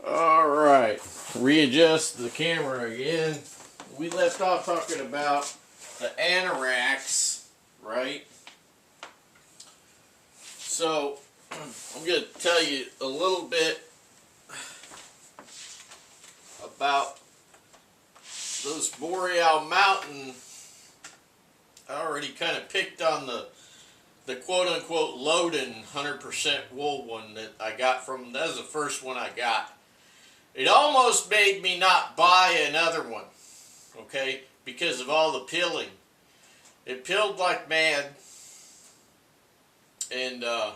Alright, readjust the camera again. We left off talking about the Anoraks, right? So, I'm going to tell you a little bit about those Boreal Mountain. I already kind of picked on the quote-unquote Loden 100% wool one that I got from, that was the first one I got. It almost made me not buy another one, okay, because of all the pilling. It pilled like mad, and I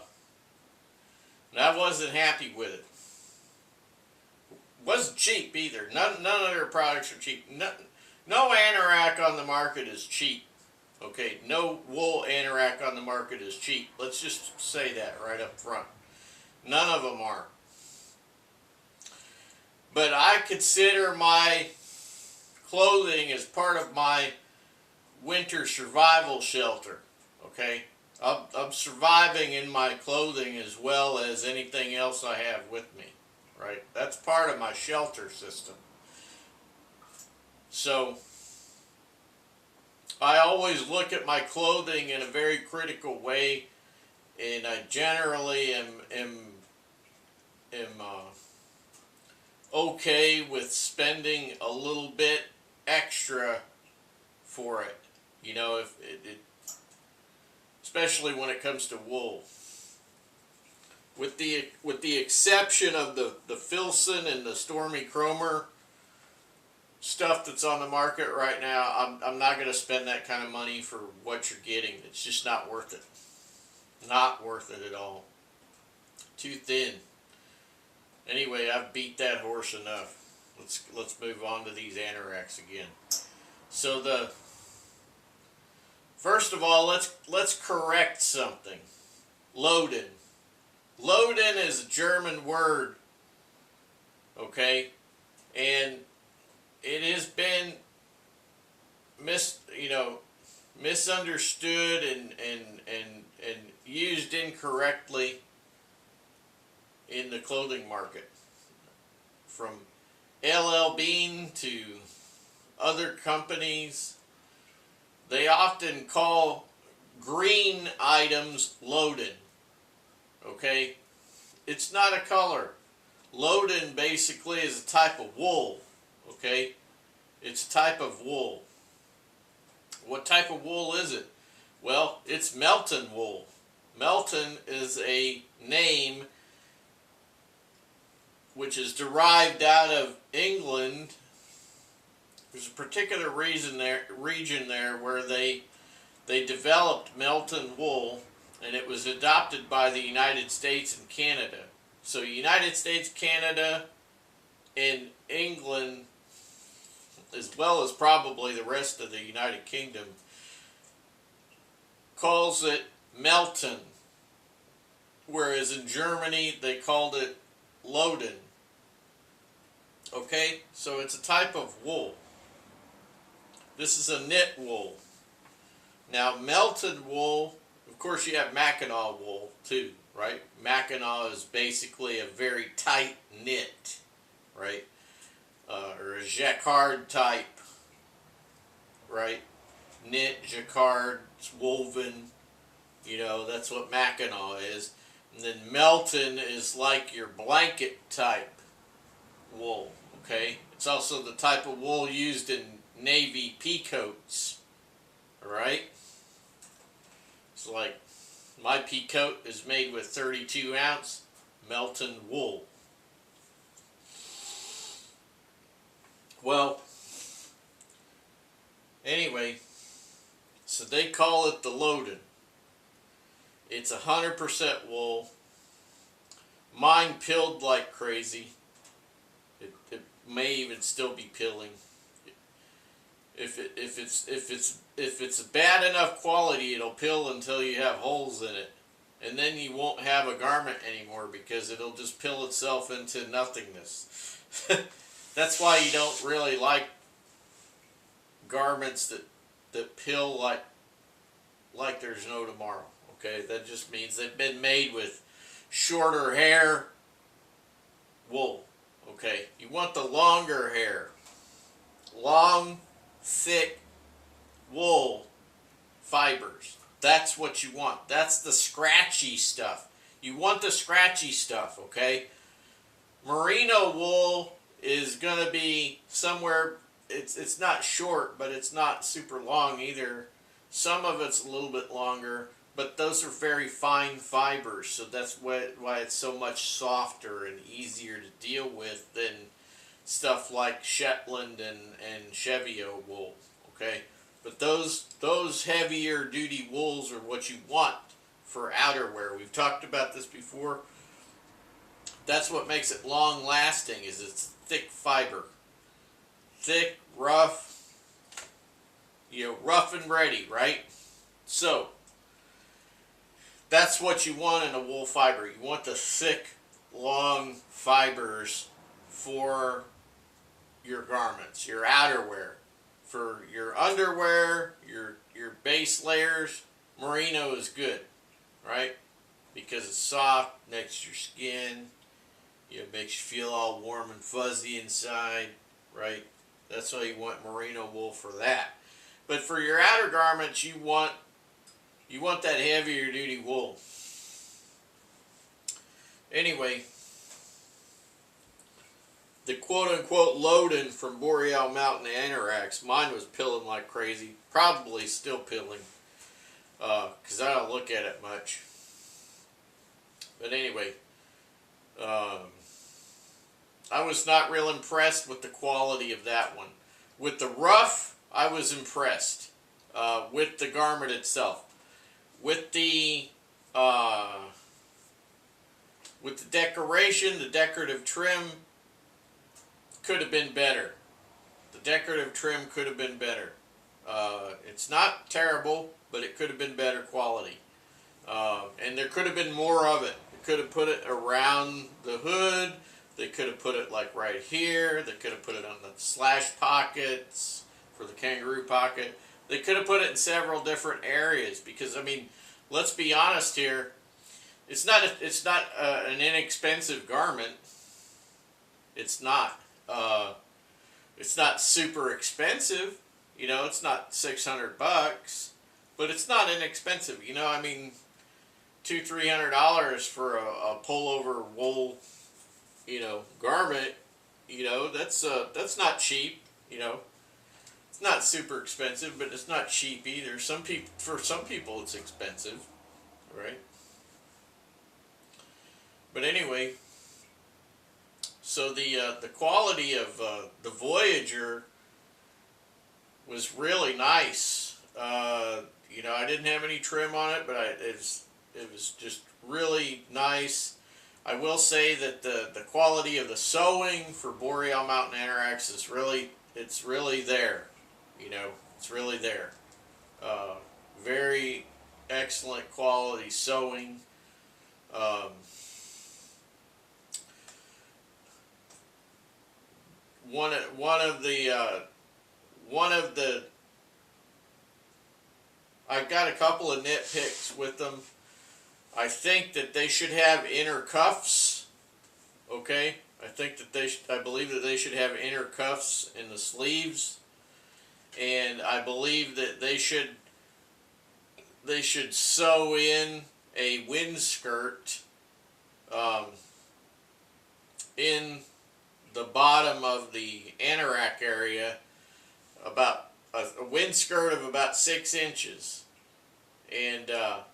wasn't happy with it. Wasn't cheap either. None of their products are cheap. No Anorak on the market is cheap. Okay, no wool Anorak on the market is cheap. Let's just say that right up front. None of them are. But I consider my clothing as part of my winter survival shelter. Okay, I'm surviving in my clothing as well as anything else I have with me. Right, that's part of my shelter system. So I always look at my clothing in a very critical way, and I generally am okay with spending a little bit extra for it. You know, if especially when it comes to wool. With the exception of the Filson and the Stormy Cromer stuff that's on the market right now, I'm not going to spend that kind of money for what you're getting. It's just not worth it. Not worth it at all. Too thin. Anyway, I've beat that horse enough. Let's move on to these Anoraks again. So first of all, let's correct something. Loden. Loden is a German word, okay, and it has been misunderstood and used incorrectly in the clothing market. From L.V.I to other companies, they often call green items Loden. Okay, it's not a color. Loden basically is a type of wool. Okay, it's a type of wool. What type of wool is it? Well, it's Melton wool. Melton is a name which is derived out of England. There's a particular region there where they developed Melton wool, and it was adopted by the United States and Canada. So United States, Canada, and England, as well as probably the rest of the United Kingdom, calls it Melton, whereas in Germany they called it Loden. Okay, so it's a type of wool. This is a knit wool. Now, melted wool, of course you have Mackinaw wool too, right? Mackinaw is basically a very tight knit, right? Or a jacquard type, right? Knit, jacquard, it's woven, you know, that's what Mackinaw is. And then Melton is like your blanket type wool, okay? It's also the type of wool used in Navy peacoats, alright? It's like, my peacoat is made with 32 ounce Melton wool. Well, anyway, so they call it the Loden. It's 100% wool. Mine pilled like crazy. It may even still be pilling. If it's bad enough quality, it'll pill until you have holes in it, and then you won't have a garment anymore because it'll just pill itself into nothingness. That's why you don't really like garments that pill like there's no tomorrow. Okay, that just means they've been made with shorter hair wool. Okay. want the longer hair. Long, thick wool fibers. That's what you want. That's the scratchy stuff. You want the scratchy stuff, okay? Merino wool is going to be somewhere, it's not short, but it's not super long either. Some of it's a little bit longer, but those are very fine fibers, so that's why it's so much softer and easier to deal with than stuff like Shetland and Cheviot wool, okay? But those heavier duty wools are what you want for outerwear. We've talked about this before. That's what makes it long lasting, is it's thick fiber. Thick, rough, rough and ready, right? So, that's what you want in a wool fiber. You want the thick, long fibers for your garments, your outerwear. For your underwear, your base layers, merino is good, right? Because it's soft, makes your skin, makes you feel all warm and fuzzy inside, right? That's why you want merino wool for that. But for your outer garments, you want that heavier duty wool. Anyway, the quote-unquote load-in from Boreal Mountain Anoraks, mine was pilling like crazy. Probably still pilling, because I don't look at it much. But anyway, I was not real impressed with the quality of that one. With the rough, I was impressed with the garment itself. With the decoration, the decorative trim could have been better. The decorative trim could have been better. It's not terrible, but it could have been better quality. And there could have been more of it. They could have put it around the hood. They could have put it like right here. They could have put it on the slash pockets for the kangaroo pocket. They could have put it in several different areas because, I mean, let's be honest here. It's not an inexpensive garment. It's not. It's not super expensive. It's not $600, but it's not inexpensive. I mean, $200-300 for a pullover wool, garment. That's not cheap. It's not super expensive, but it's not cheap either. For some people, it's expensive, right? But anyway, so the quality of the Voyager was really nice. I didn't have any trim on it, but it was just really nice. I will say that the quality of the sewing for Boreal Mountain Anoraks is really there. It's really there. Very excellent quality sewing. One of the I've got a couple of nitpicks with them. I think that they should have inner cuffs. Okay, I believe that they should have inner cuffs in the sleeves, and I believe that they should sew in a windskirt in the bottom of the anorak area, about a windskirt of about 6 inches. And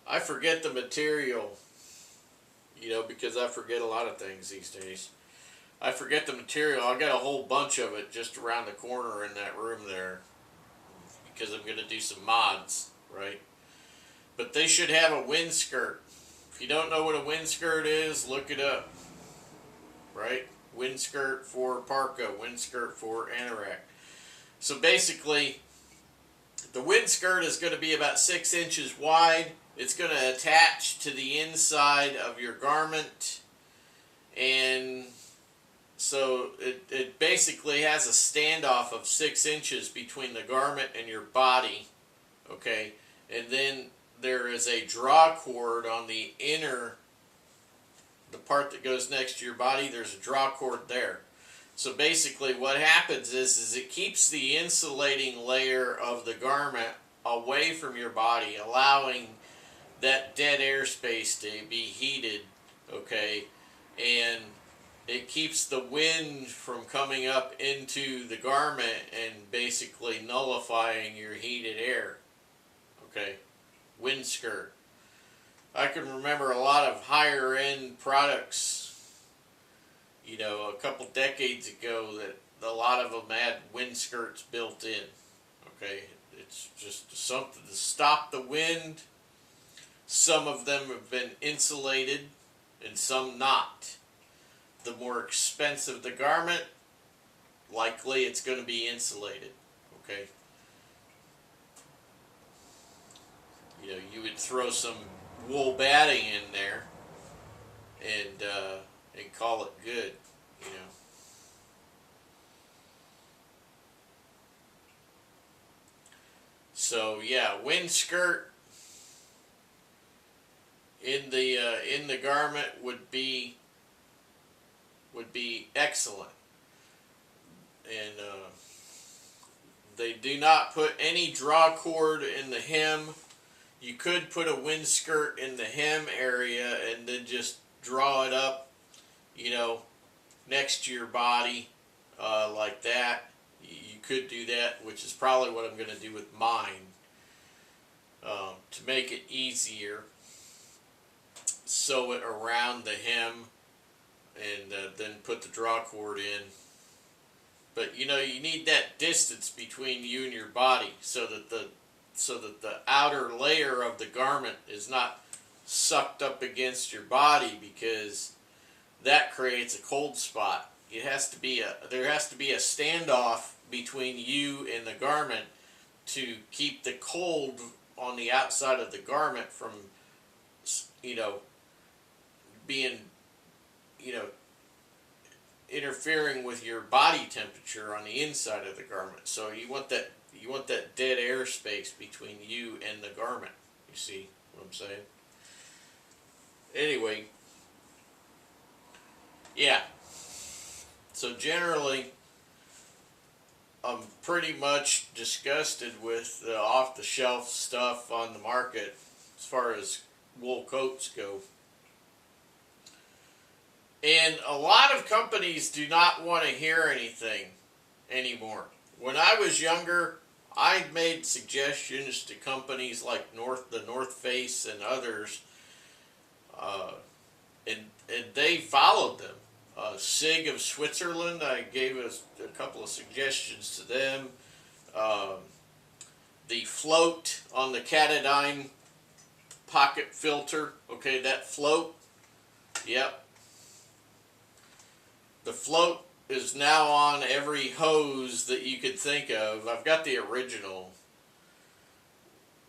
I forget the material, because I forget a lot of things these days. I forget the material. I got a whole bunch of it just around the corner in that room there, because I'm going to do some mods, right? But they should have a windskirt. If you don't know what a windskirt is, look it up, right? Windskirt for parka, windskirt for anorak. So basically, the windskirt is going to be about 6 inches wide. It's going to attach to the inside of your garment, and so it basically has a standoff of 6 inches between the garment and your body, okay? And then there is a draw cord on the inner, the part that goes next to your body. There's a draw cord there. So basically what happens is it keeps the insulating layer of the garment away from your body, allowing that dead airspace to be heated, okay, and it keeps the wind from coming up into the garment and basically nullifying your heated air, okay, wind skirt. I can remember a lot of higher end products, you know, a couple decades ago that a lot of them had wind skirts built in, okay. It's just something to stop the wind. Some of them have been insulated and some not. The more expensive the garment, likely it's going to be insulated, okay? You know, you would throw some wool batting in there and call it good, you know. So yeah, wind skirt in the garment would be excellent, and they do not put any draw cord in the hem. You could put a wind skirt in the hem area and then just draw it up, you know, next to your body like that. You could do that, which is probably what I'm going to do with mine to make it easier. Sew it around the hem and then put the draw cord in. But you know, you need that distance between you and your body so that the outer layer of the garment is not sucked up against your body, because that creates a cold spot. There has to be a standoff between you and the garment to keep the cold on the outside of the garment from, you know, being, you know, interfering with your body temperature on the inside of the garment. So you want that dead air space between you and the garment. You see what I'm saying? Anyway, yeah. So generally, I'm pretty much disgusted with the off-the-shelf stuff on the market as far as wool coats go. And a lot of companies do not want to hear anything anymore. When I was younger, I made suggestions to companies like the North Face and others, and they followed them. SIG of Switzerland, I gave a couple of suggestions to them. The float on the Katadyn pocket filter, okay, that float, yep. The float is now on every hose that you could think of. I've got the original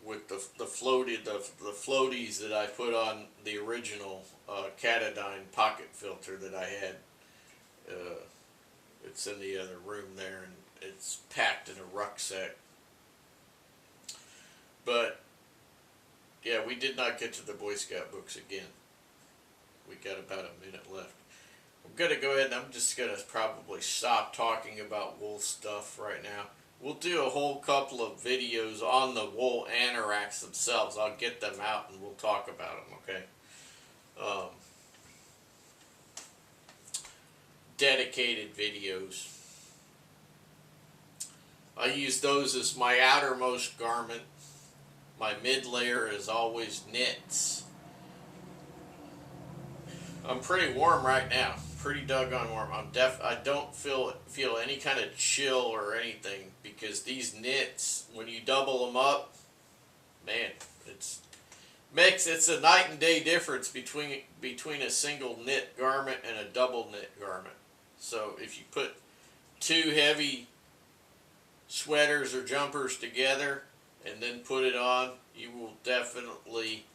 with the floaties that I put on the original Katadyn pocket filter that I had. It's in the other room there, and it's packed in a rucksack. But yeah, we did not get to the Boy Scout books again. We got about a minute left. I'm going to go ahead and I'm just going to probably stop talking about wool stuff right now. We'll do a whole couple of videos on the wool anoraks themselves. I'll get them out and we'll talk about them, okay? Dedicated videos. I use those as my outermost garment. My mid layer is always knits. I'm pretty warm right now. Pretty doggone warm. I don't feel any kind of chill or anything, because these knits, when you double them up, man, it's a night and day difference between a single knit garment and a double knit garment. So if you put two heavy sweaters or jumpers together and then put it on, you will definitely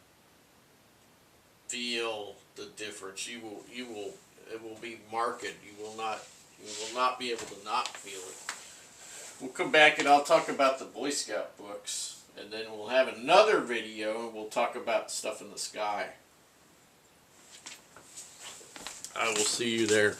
feel the difference. It will be marked. You will not be able to not feel it. We'll come back and I'll talk about the Boy Scout books, and then we'll have another video and we'll talk about stuff in the sky. I will see you there.